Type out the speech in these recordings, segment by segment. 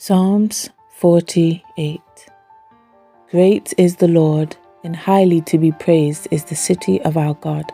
Psalms 48. Great is the Lord, and highly to be praised is the city of our God,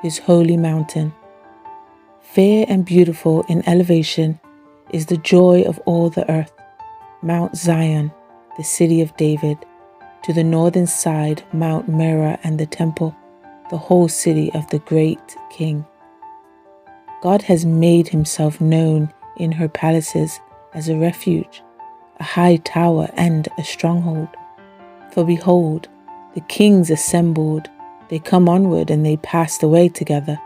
his holy mountain. Fair and beautiful in elevation is the joy of all the earth, Mount Zion, the city of David, to the northern side Mount Moriah and the temple, the whole city of the great King. God has made himself known in her palaces as a refuge, a high tower and a stronghold. For behold, the kings assembled, they come onward and they passed away together.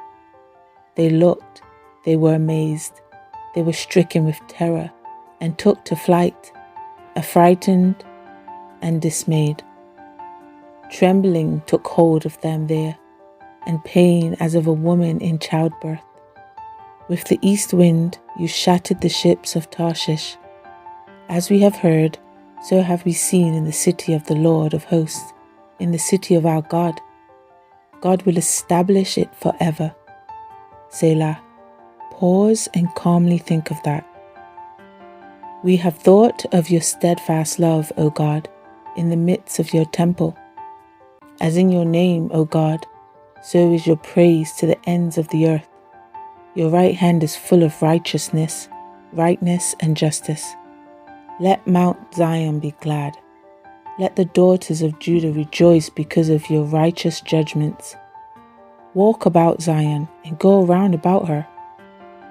They looked, they were amazed, they were stricken with terror and took to flight, affrighted and dismayed. Trembling took hold of them there, and pain as of a woman in childbirth. With the east wind you shattered the ships of Tarshish. As we have heard, so have we seen in the city of the Lord of hosts, in the city of our God. God will establish it forever. Selah. Pause and calmly think of that. We have thought of your steadfast love, O God, in the midst of your temple. As in your name, O God, so is your praise to the ends of the earth. Your right hand is full of righteousness, rightness, and justice. Let Mount Zion be glad. Let the daughters of Judah rejoice because of your righteous judgments. Walk about Zion and go around about her.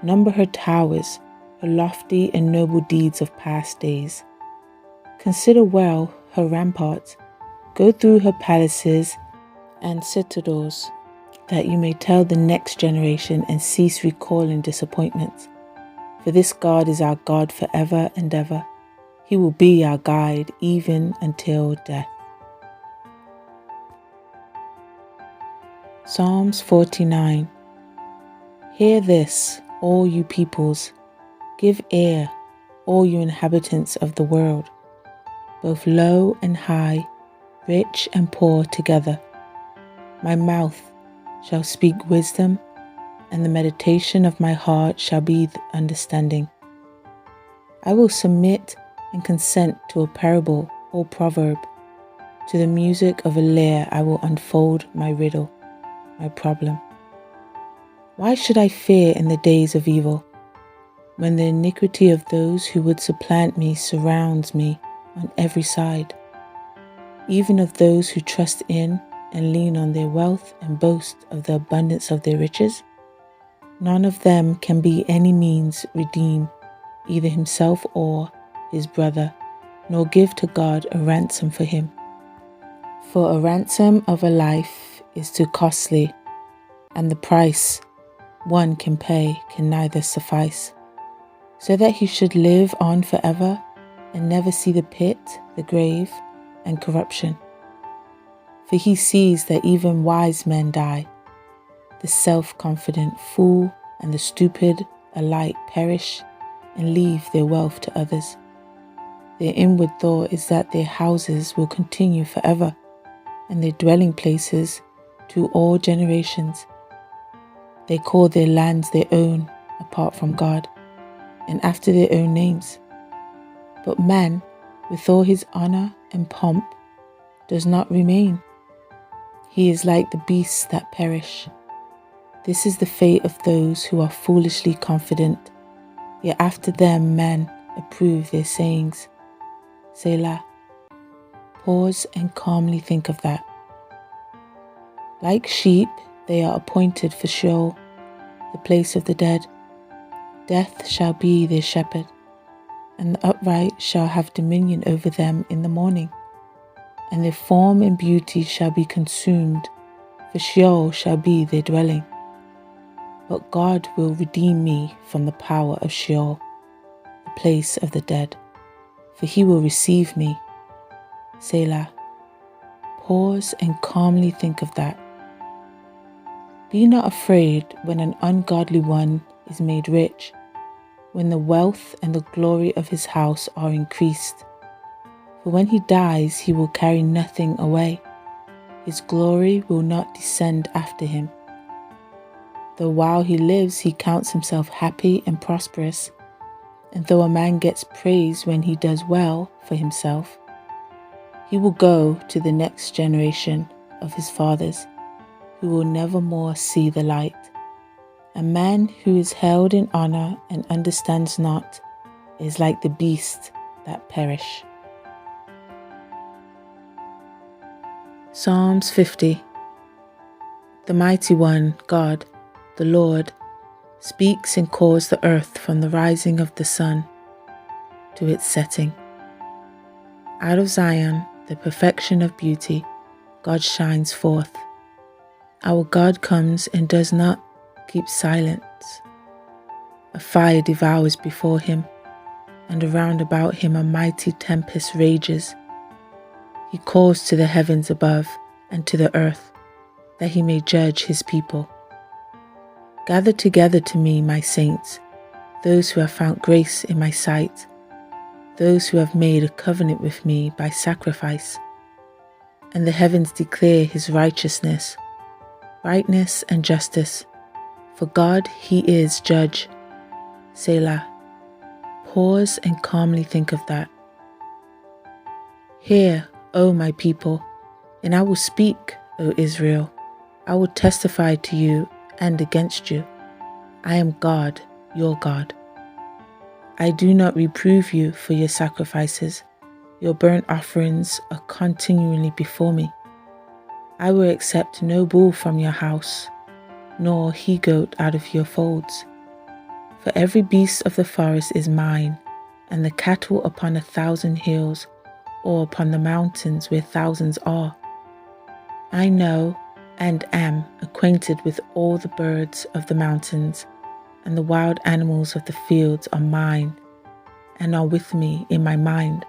Number her towers, her lofty and noble deeds of past days. Consider well her ramparts. Go through her palaces and citadels, that you may tell the next generation and cease recalling disappointments. For this God is our God forever and ever. He will be our guide even until death. Psalms 49. Hear this, all you peoples. Give ear, all you inhabitants of the world, both low and high, rich and poor together. My mouth shall speak wisdom, and the meditation of my heart shall be understanding. I will submit and consent to a parable or proverb. To the music of a lyre I will unfold my riddle, my problem. Why should I fear in the days of evil, when the iniquity of those who would supplant me surrounds me on every side, even of those who trust in and lean on their wealth and boast of the abundance of their riches? None of them can by any means redeem either himself or his brother, nor give to God a ransom for him. For a ransom of a life is too costly, and the price one can pay can neither suffice, so that he should live on forever and never see the pit, the grave, and corruption. For he sees that even wise men die. The self-confident fool and the stupid alike perish and leave their wealth to others. Their inward thought is that their houses will continue forever, and their dwelling places to all generations. They call their lands their own, apart from God, and after their own names. But man, with all his honor and pomp, does not remain. He is like the beasts that perish. This is the fate of those who are foolishly confident, yet after them men approve their sayings. Selah. Pause and calmly think of that. Like sheep, they are appointed for Sheol, the place of the dead. Death shall be their shepherd, and the upright shall have dominion over them in the morning. And their form and beauty shall be consumed, for Sheol shall be their dwelling. But God will redeem me from the power of Sheol, the place of the dead, for he will receive me. Selah. Pause and calmly think of that. Be not afraid when an ungodly one is made rich, when the wealth and the glory of his house are increased. For when he dies, he will carry nothing away. His glory will not descend after him. Though while he lives, he counts himself happy and prosperous, And though a man gets praise when he does well for himself, he will go to the next generation of his fathers, who will never more see the light. A man who is held in honor and understands not is like the beasts that perish. Psalms 50. The Mighty One, God, the Lord, speaks and calls the earth from the rising of the sun to its setting. Out of Zion, the perfection of beauty, God shines forth. Our God comes and does not keep silence. A fire devours before him, and around about him a mighty tempest rages. He calls to the heavens above and to the earth, that he may judge his people. Gather together to me, my saints, those who have found grace in my sight, those who have made a covenant with me by sacrifice. And the heavens declare his righteousness, rightness and justice. For God, he is judge. Selah. Pause and calmly think of that. Hear, O my people, and I will speak, O Israel. I will testify to you and against you. I am God, your God. I do not reprove you for your sacrifices. Your burnt offerings are continually before me. I will accept no bull from your house, nor he-goat out of your folds. For every beast of the forest is mine, and the cattle upon 1,000 hills, or upon the mountains where thousands are. I know and am acquainted with all the birds of the mountains, and the wild animals of the fields are mine, and are with me in my mind.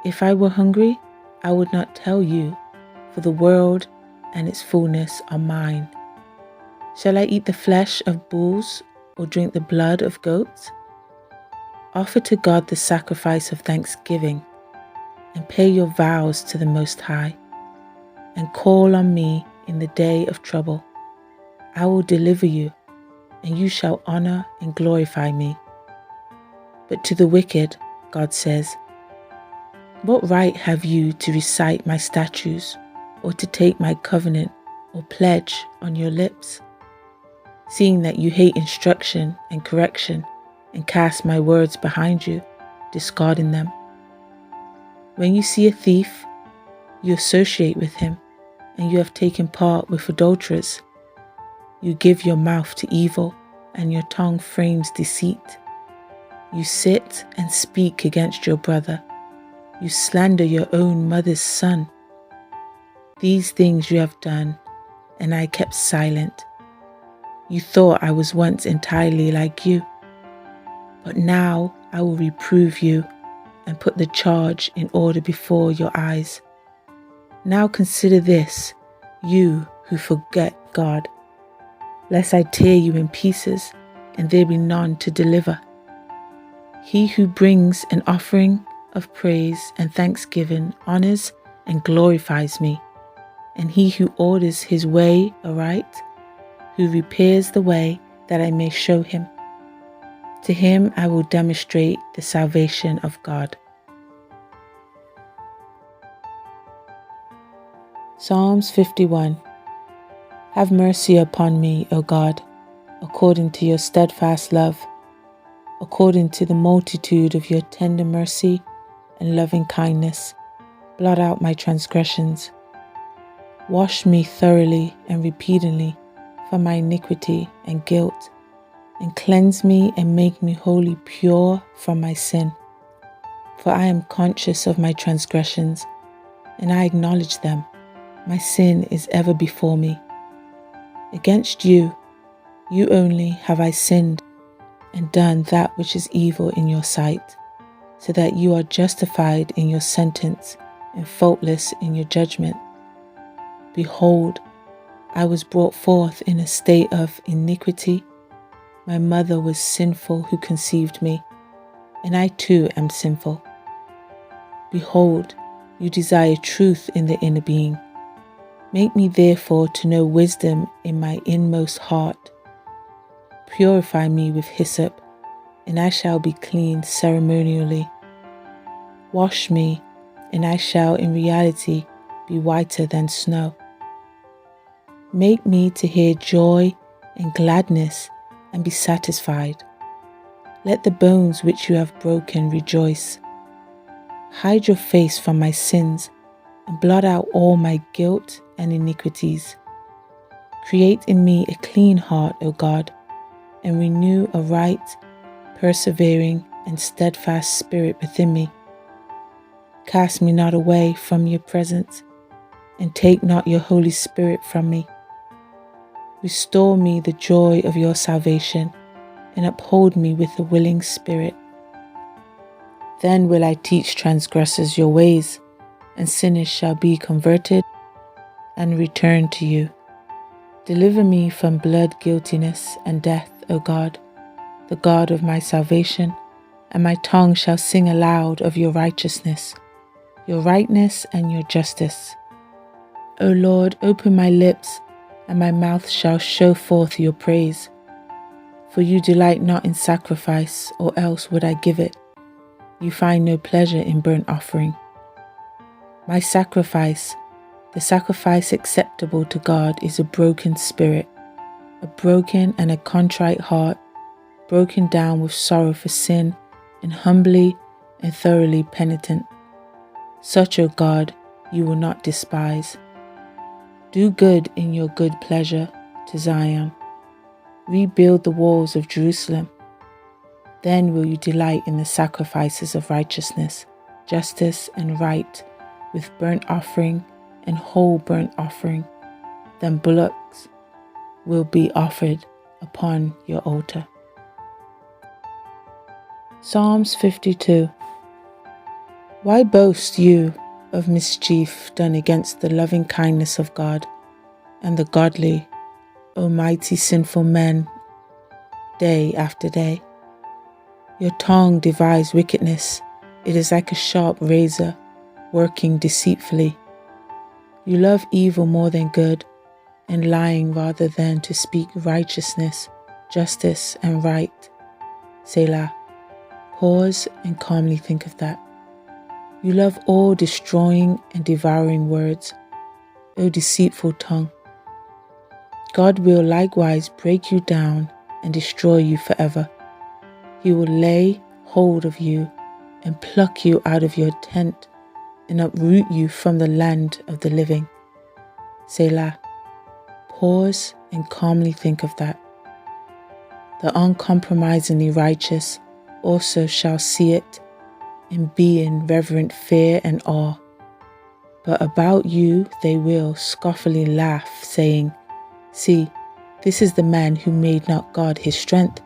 If I were hungry, I would not tell you, for the world and its fullness are mine. Shall I eat the flesh of bulls, or drink the blood of goats? Offer to God the sacrifice of thanksgiving, and pay your vows to the Most High, and call on me in the day of trouble. I will deliver you, and you shall honor and glorify me. But to the wicked, God says, what right have you to recite my statutes, or to take my covenant or pledge on your lips? Seeing that you hate instruction and correction, and cast my words behind you, discarding them. When you see a thief, you associate with him, and you have taken part with adulterers. You give your mouth to evil, and your tongue frames deceit. You sit and speak against your brother. You slander your own mother's son. These things you have done, and I kept silent. You thought I was once entirely like you, but now I will reprove you and put the charge in order before your eyes. Now consider this, you who forget God, lest I tear you in pieces and there be none to deliver. He who brings an offering of praise and thanksgiving honors and glorifies me, and he who orders his way aright, who repairs the way that I may show him. To him I will demonstrate the salvation of God. Psalms 51. Have mercy upon me, O God, according to your steadfast love, according to the multitude of your tender mercy and loving kindness. Blot out my transgressions. Wash me thoroughly and repeatedly from my iniquity and guilt, and cleanse me and make me wholly pure from my sin. For I am conscious of my transgressions, and I acknowledge them. My sin is ever before me. Against you, you only have I sinned, and done that which is evil in your sight, so that you are justified in your sentence and faultless in your judgment. Behold, I was brought forth in a state of iniquity. My mother was sinful who conceived me, and I too am sinful. Behold, you desire truth in the inner being. Make me therefore to know wisdom in my inmost heart. Purify me with hyssop, and I shall be clean ceremonially. Wash me, and I shall in reality be whiter than snow. Make me to hear joy and gladness and be satisfied. Let the bones which you have broken rejoice. Hide your face from my sins and blot out all my guilt and iniquities. Create in me a clean heart, O God, and renew a right, persevering, and steadfast spirit within me. Cast me not away from your presence, and take not your Holy Spirit from me. Restore me the joy of your salvation, and uphold me with a willing spirit. Then will I teach transgressors your ways, and sinners shall be converted and return to you. Deliver me from blood guiltiness and death, O God, the God of my salvation, and my tongue shall sing aloud of your righteousness, your rightness and your justice. O Lord, open my lips, and my mouth shall show forth your praise. For you delight not in sacrifice, or else would I give it. You find no pleasure in burnt offering. My sacrifice, the sacrifice acceptable to God, is a broken spirit, a broken and a contrite heart, broken down with sorrow for sin, and humbly and thoroughly penitent. Such, O God, you will not despise. Do good in your good pleasure to Zion. Rebuild the walls of Jerusalem. Then will you delight in the sacrifices of righteousness, justice, and right, with burnt offering and whole burnt offering. Then bullocks will be offered upon your altar. Psalms 52. Why boast you of mischief done against the loving kindness of God and the godly, O mighty sinful men, day after day? Your tongue devises wickedness. It is like a sharp razor, working deceitfully. You love evil more than good, and lying rather than to speak righteousness, justice, and right. Selah. Pause and calmly think of that. You love all destroying and devouring words, O deceitful tongue. God will likewise break you down and destroy you forever. He will lay hold of you and pluck you out of your tent and uproot you from the land of the living. Selah. Pause and calmly think of that. The uncompromisingly righteous also shall see it and be in reverent fear and awe. But about you they will scoffingly laugh, saying, See, this is the man who made not God his strength,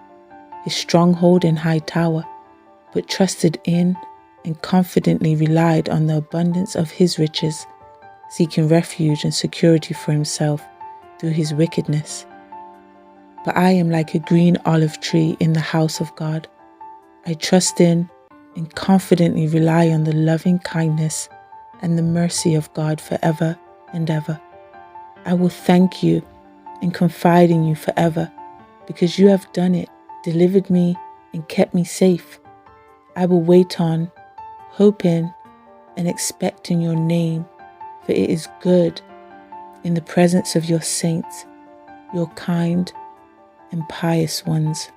his stronghold and high tower, but trusted in and confidently relied on the abundance of his riches, seeking refuge and security for himself through his wickedness. But I am like a green olive tree in the house of God. I trust in and confidently rely on the loving kindness and the mercy of God forever and ever. I will thank you and confide in you forever, because you have done it, delivered me, and kept me safe. I will wait on, hope in, and expect in your name, for it is good in the presence of your saints, your kind and pious ones.